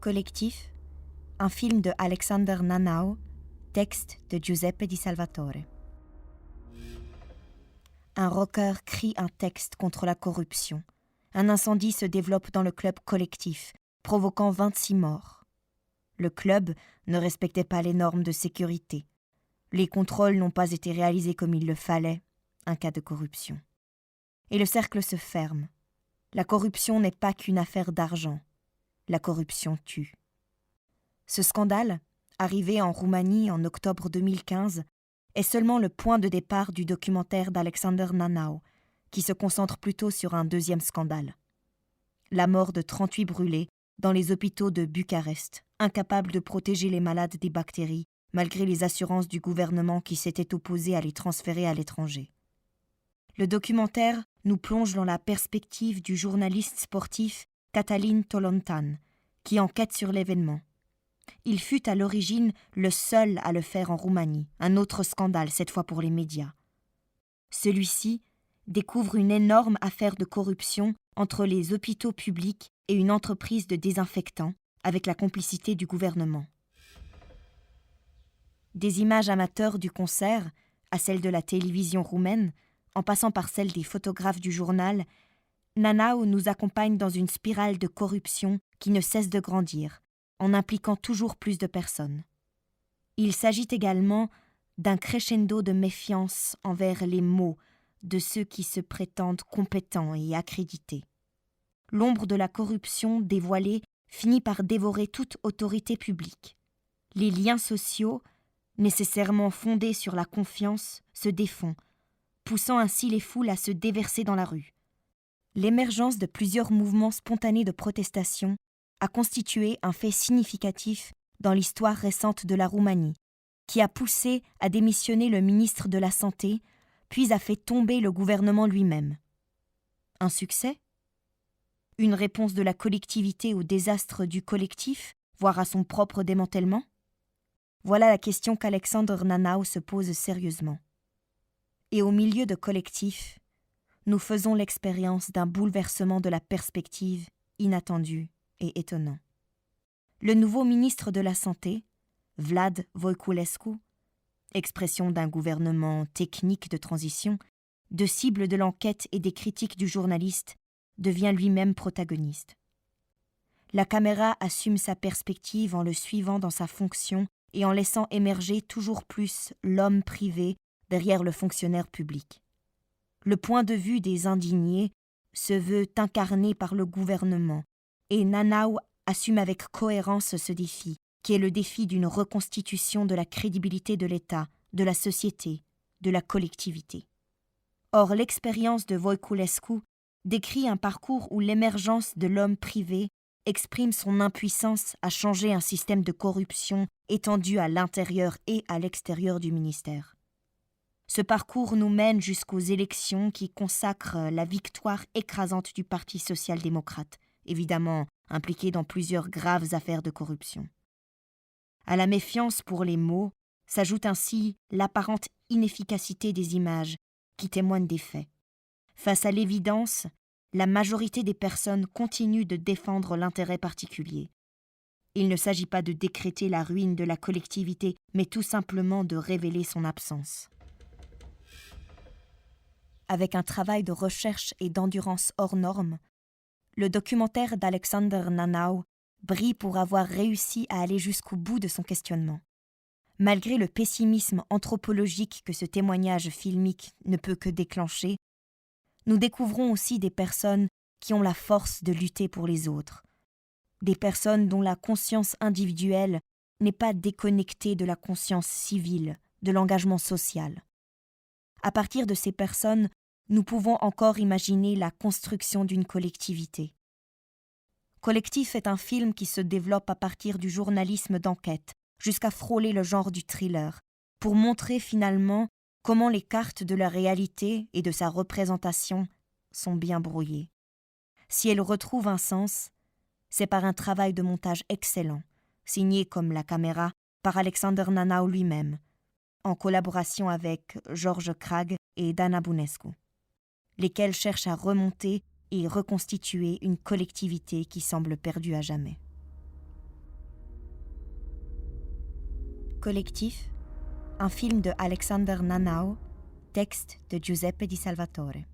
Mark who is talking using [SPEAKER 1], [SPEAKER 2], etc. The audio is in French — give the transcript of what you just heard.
[SPEAKER 1] Collectif, un film de Alexander Nanau, texte de Giuseppe Di Salvatore. Un rocker crie un texte contre la corruption. Un incendie se développe dans le club Collectif, provoquant 26 morts. Le club ne respectait pas les normes de sécurité. Les contrôles n'ont pas été réalisés comme il le fallait, un cas de corruption. Et le cercle se ferme. La corruption n'est pas qu'une affaire d'argent. La corruption tue. Ce scandale, arrivé en Roumanie en octobre 2015, est seulement le point de départ du documentaire d'Alexander Nanau, qui se concentre plutôt sur un deuxième scandale. La mort de 38 brûlés dans les hôpitaux de Bucarest, incapables de protéger les malades des bactéries, malgré les assurances du gouvernement qui s'était opposé à les transférer à l'étranger. Le documentaire nous plonge dans la perspective du journaliste sportif Cătălin Tolontan, qui enquête sur l'événement. Il fut à l'origine le seul à le faire en Roumanie, un autre scandale, cette fois pour les médias. Celui-ci découvre une énorme affaire de corruption entre les hôpitaux publics et une entreprise de désinfectants, avec la complicité du gouvernement. Des images amateurs du concert, à celles de la télévision roumaine, en passant par celles des photographes du journal, Nanau nous accompagne dans une spirale de corruption qui ne cesse de grandir, en impliquant toujours plus de personnes. Il s'agit également d'un crescendo de méfiance envers les mots de ceux qui se prétendent compétents et accrédités. L'ombre de la corruption dévoilée finit par dévorer toute autorité publique. Les liens sociaux, nécessairement fondés sur la confiance, se défont, poussant ainsi les foules à se déverser dans la rue. L'émergence de plusieurs mouvements spontanés de protestation a constitué un fait significatif dans l'histoire récente de la Roumanie, qui a poussé à démissionner le ministre de la Santé, puis a fait tomber le gouvernement lui-même. Un succès ? Une réponse de la collectivité au désastre du collectif, voire à son propre démantèlement ? Voilà la question qu'Alexander Nanau se pose sérieusement. Et au milieu de collectifs, nous faisons l'expérience d'un bouleversement de la perspective inattendu et étonnant. Le nouveau ministre de la Santé, Vlad Voiculescu, expression d'un gouvernement technique de transition, de cible de l'enquête et des critiques du journaliste, devient lui-même protagoniste. La caméra assume sa perspective en le suivant dans sa fonction et en laissant émerger toujours plus l'homme privé derrière le fonctionnaire public. Le point de vue des indignés se veut incarné par le gouvernement, et Nanau assume avec cohérence ce défi, qui est le défi d'une reconstitution de la crédibilité de l'État, de la société, de la collectivité. Or, l'expérience de Voiculescu décrit un parcours où l'émergence de l'homme privé exprime son impuissance à changer un système de corruption étendu à l'intérieur et à l'extérieur du ministère. Ce parcours nous mène jusqu'aux élections qui consacrent la victoire écrasante du Parti social-démocrate, évidemment impliqué dans plusieurs graves affaires de corruption. À la méfiance pour les mots s'ajoute ainsi l'apparente inefficacité des images qui témoignent des faits. Face à l'évidence, la majorité des personnes continuent de défendre l'intérêt particulier. Il ne s'agit pas de décréter la ruine de la collectivité, mais tout simplement de révéler son absence. Avec un travail de recherche et d'endurance hors norme, le documentaire d'Alexander Nanau brille pour avoir réussi à aller jusqu'au bout de son questionnement. Malgré le pessimisme anthropologique que ce témoignage filmique ne peut que déclencher, nous découvrons aussi des personnes qui ont la force de lutter pour les autres, des personnes dont la conscience individuelle n'est pas déconnectée de la conscience civile, de l'engagement social. À partir de ces personnes, nous pouvons encore imaginer la construction d'une collectivité. Collectif est un film qui se développe à partir du journalisme d'enquête, jusqu'à frôler le genre du thriller, pour montrer finalement comment les cartes de la réalité et de sa représentation sont bien brouillées. Si elles retrouvent un sens, c'est par un travail de montage excellent, signé comme la caméra par Alexander Nanau lui-même, en collaboration avec George Cragg et Dana Bunescu, lesquels cherchent à remonter et reconstituer une collectivité qui semble perdue à jamais. collectif, un film de Alexander Nanau, texte de Giuseppe Di Salvatore.